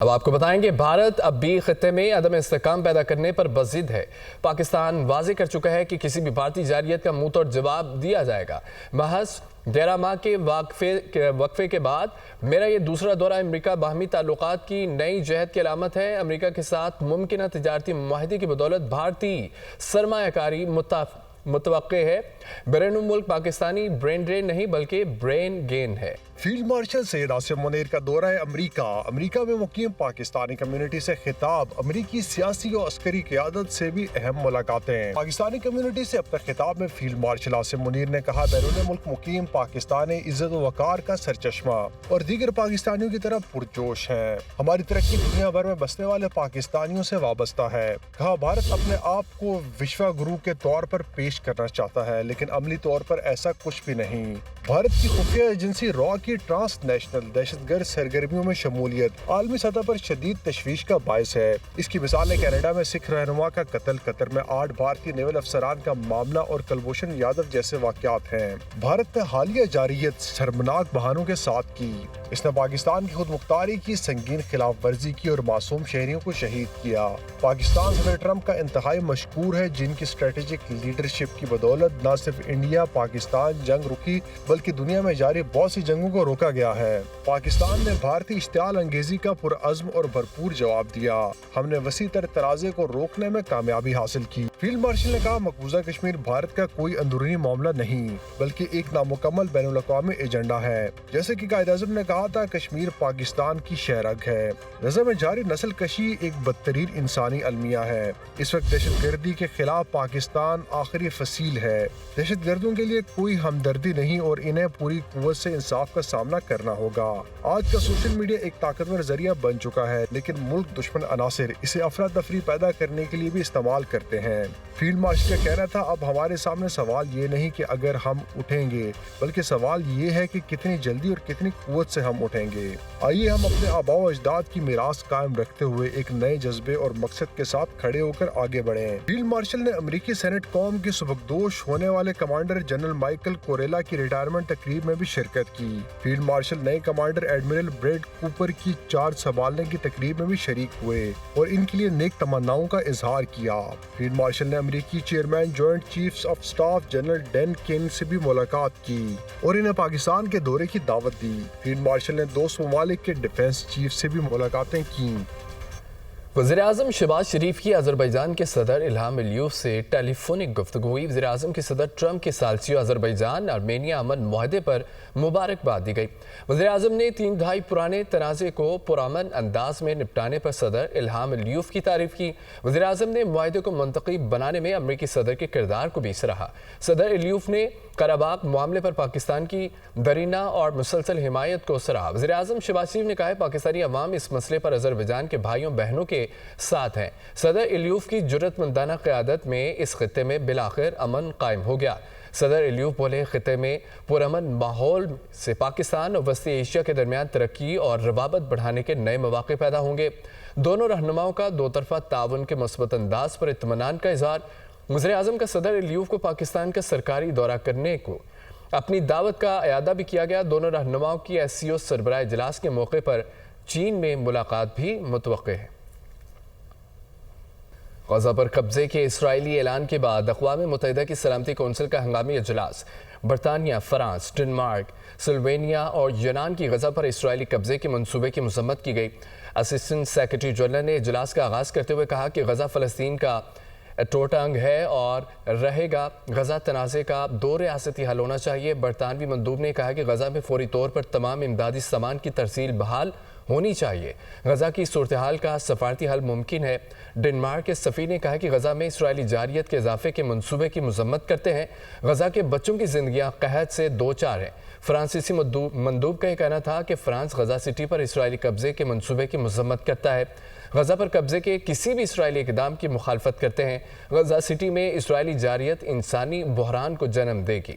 اب آپ کو بتائیں گے بھارت اب بھی خطے میں عدم استحکام پیدا کرنے پر بضد ہے۔ پاکستان واضح کر چکا ہے کہ کسی بھی بھارتی جارحیت کا منہ توڑ جواب دیا جائے گا۔ محض 11 ماہ کے وقفے کے بعد میرا یہ دوسرا دورہ امریکہ باہمی تعلقات کی نئی جہت کی علامت ہے۔ امریکہ کے ساتھ ممکنہ تجارتی معاہدے کی بدولت بھارتی سرمایہ کاری متوقع ہے۔ بیرون ملک پاکستانی برین ڈرین نہیں بلکہ برین گین ہے۔ فیلڈ مارشل سید آصف منیر کا دورہ امریکہ میں مقیم پاکستانی کمیونٹی سے خطاب، امریکی سیاسی اور عسکری قیادت سے بھی اہم ملاقاتیں۔ پاکستانی کمیونٹی سے اپنے خطاب میں فیلڈ مارشل آصف منیر نے کہا، بیرون ملک مقیم پاکستان عزت و وقار کا سرچشمہ اور دیگر پاکستانیوں کی طرح پرجوش ہیں۔ ہماری ترقی دنیا بھر میں بسنے والے پاکستانیوں سے وابستہ ہے۔ کہا، بھارت اپنے آپ کو وشوا گرو کے طور پر پیش کرنا چاہتا ہے، لیکن عملی طور پر ایسا کچھ بھی نہیں۔ بھارت کی خفیہ ایجنسی را کی ٹرانس نیشنل دہشت گرد سرگرمیوں میں شمولیت عالمی سطح پر شدید تشویش کا باعث ہے۔ اس کی مثال ہے کینیڈا میں سکھ رہنما کا قتل، قطر میں 8 بھارتی نیول افسران کا معاملہ اور کلبھوشن یادو جیسے واقعات ہیں۔ بھارت نے حالیہ جارحیت شرمناک بہانوں کے ساتھ کی۔ اس نے پاکستان کی خود مختاری کی سنگین خلاف ورزی کی اور معصوم شہریوں کو شہید کیا۔ پاکستان صدر ٹرمپ کا انتہائی مشکور ہے، جن کی اسٹریٹجک لیڈرشپ کی بدولت نہ صرف انڈیا پاکستان جنگ رکی بلکہ دنیا میں جاری بہت سی جنگوں کو روکا گیا ہے۔ پاکستان نے بھارتی اشتعال انگیزی کا پرعزم اور بھرپور جواب دیا۔ ہم نے وسیع تر تنازع کو روکنے میں کامیابی حاصل کی۔ فیلڈ مارشل نے کہا، مقبوضہ کشمیر بھارت کا کوئی اندرونی معاملہ نہیں بلکہ ایک نامکمل بین الاقوامی ایجنڈا ہے۔ جیسے کہ قائد اعظم نے کہا تھا، کشمیر پاکستان کی شہرگ ہے۔ غزہ میں جاری نسل کشی ایک بدترین انسانی المیہ ہے۔ اس وقت دہشت گردی کے خلاف پاکستان آخری فصیل ہے۔ دہشت گردوں کے لیے کوئی ہمدردی نہیں اور انہیں پوری قوت سے انصاف کا سامنا کرنا ہوگا۔ آج کا سوشل میڈیا ایک طاقتور ذریعہ بن چکا ہے، لیکن ملک دشمن عناصر اسے افراتفری پیدا کرنے کے لیے بھی استعمال کرتے ہیں۔ فیلڈ مارشل کا کہنا تھا، اب ہمارے سامنے سوال یہ نہیں کہ اگر ہم اٹھیں گے، بلکہ سوال یہ ہے کہ کتنی جلدی اور کتنی قوت سے ہم اٹھیں گے۔ آئیے ہم اپنے آباء و اجداد کی میراث قائم رکھتے ہوئے ایک نئے جذبے اور مقصد کے ساتھ کھڑے ہو کر آگے بڑھیں۔ فیلڈ مارشل نے امریکی سینٹ قوم کے سبکدوش ہونے والے کمانڈر جنرل مائیکل کوریلا کی ریٹائرمنٹ تقریب میں بھی شرکت کی۔ فیلڈ مارشل نئے کمانڈر ایڈمرل بریڈ کوپر کی چارج سنبھالنے کی تقریب میں بھی شریک ہوئے اور ان کے لیے نیک تمناؤں کا اظہار کیا۔ فیلڈ مارشل نے امریکی chairman joint chiefs of staff general Dan Caine سے بھی ملاقات کی اور انہیں پاکستان کے دورے کی دعوت دی۔ فیلڈ مارشل نے دوست ممالک کے ڈیفنس چیف سے بھی ملاقاتیں کیں۔ وزیر اعظم شہباز شریف کی آذربائیجان کے صدر الہام علیوف سے ٹیلی فونک گفتگو ہوئی۔ وزیر اعظم کی صدر ٹرمپ کے ثالثیوں آذربائیجان آرمینیا امن معاہدے پر مبارکباد دی گئی۔ وزیر اعظم نے 3 دہائی پرانے تنازع کو پرامن انداز میں نپٹانے پر صدر الہام علیوف کی تعریف کی۔ وزیر اعظم نے معاہدے کو منطقی بنانے میں امریکی صدر کے کردار کو بھی سراہا۔ صدر علیوف نے قراباغ معاملے پر پاکستان کی درینہ اور مسلسل حمایت کو سراہا۔ وزیر اعظم شہباز شریف نے کہا، پاکستانی عوام اس مسئلے پر آذربائیجان کے بھائیوں بہنوں کے ساتھ ہیں۔ صدر علیوف کی جرأت مندانہ قیادت میں اس خطے میں بالآخر امن قائم ہو گیا۔ صدر علیوف بولے، خطے میں پرامن ماحول سے پاکستان اور وسطی ایشیا کے درمیان ترقی اور روابط بڑھانے کے نئے مواقع پیدا ہوں گے۔ دونوں رہنماؤں کا دو طرفہ تعاون کے مثبت انداز پر اطمینان کا اظہار۔ وزیر اعظم کا صدر علیوف کو پاکستان کا سرکاری دورہ کرنے کو اپنی دعوت کا اعادہ بھی کیا گیا۔ دونوں رہنماؤں کی SCO سربراہ اجلاس کے موقع پر چین میں ملاقات بھی متوقع ہے۔ غزہ پر قبضے کے اسرائیلی اعلان کے بعد اقوام متحدہ کی سلامتی کونسل کا ہنگامی اجلاس، برطانیہ، فرانس، ڈنمارک، سلووینیا اور یونان کی غزہ پر اسرائیلی قبضے کے منصوبے کی مذمت کی گئی۔ اسسٹنٹ سیکرٹری جنرل نے اجلاس کا آغاز کرتے ہوئے کہا کہ غزہ فلسطین کا اٹوٹ انگ ہے اور رہے گا۔ غزہ تنازع کا 2 ریاستی حل ہونا چاہیے۔ برطانوی مندوب نے کہا کہ غزہ میں فوری طور پر تمام امدادی سامان کی ترسیل بحال ہونی چاہیے۔ غزہ کی صورتحال کا سفارتی حل ممکن ہے۔ ڈنمارک کے سفیر نے کہا کہ غزہ میں اسرائیلی جارحیت کے اضافے کے منصوبے کی مذمت کرتے ہیں۔ غزہ کے بچوں کی زندگیاں قحط سے دوچار ہیں۔ فرانسیسی مندوب کا یہ کہنا تھا کہ فرانس غزہ سٹی پر اسرائیلی قبضے کے منصوبے کی مذمت کرتا ہے۔ غزہ پر قبضے کے کسی بھی اسرائیلی اقدام کی مخالفت کرتے ہیں۔ غزہ سٹی میں اسرائیلی جارحیت انسانی بحران کو جنم دے گی۔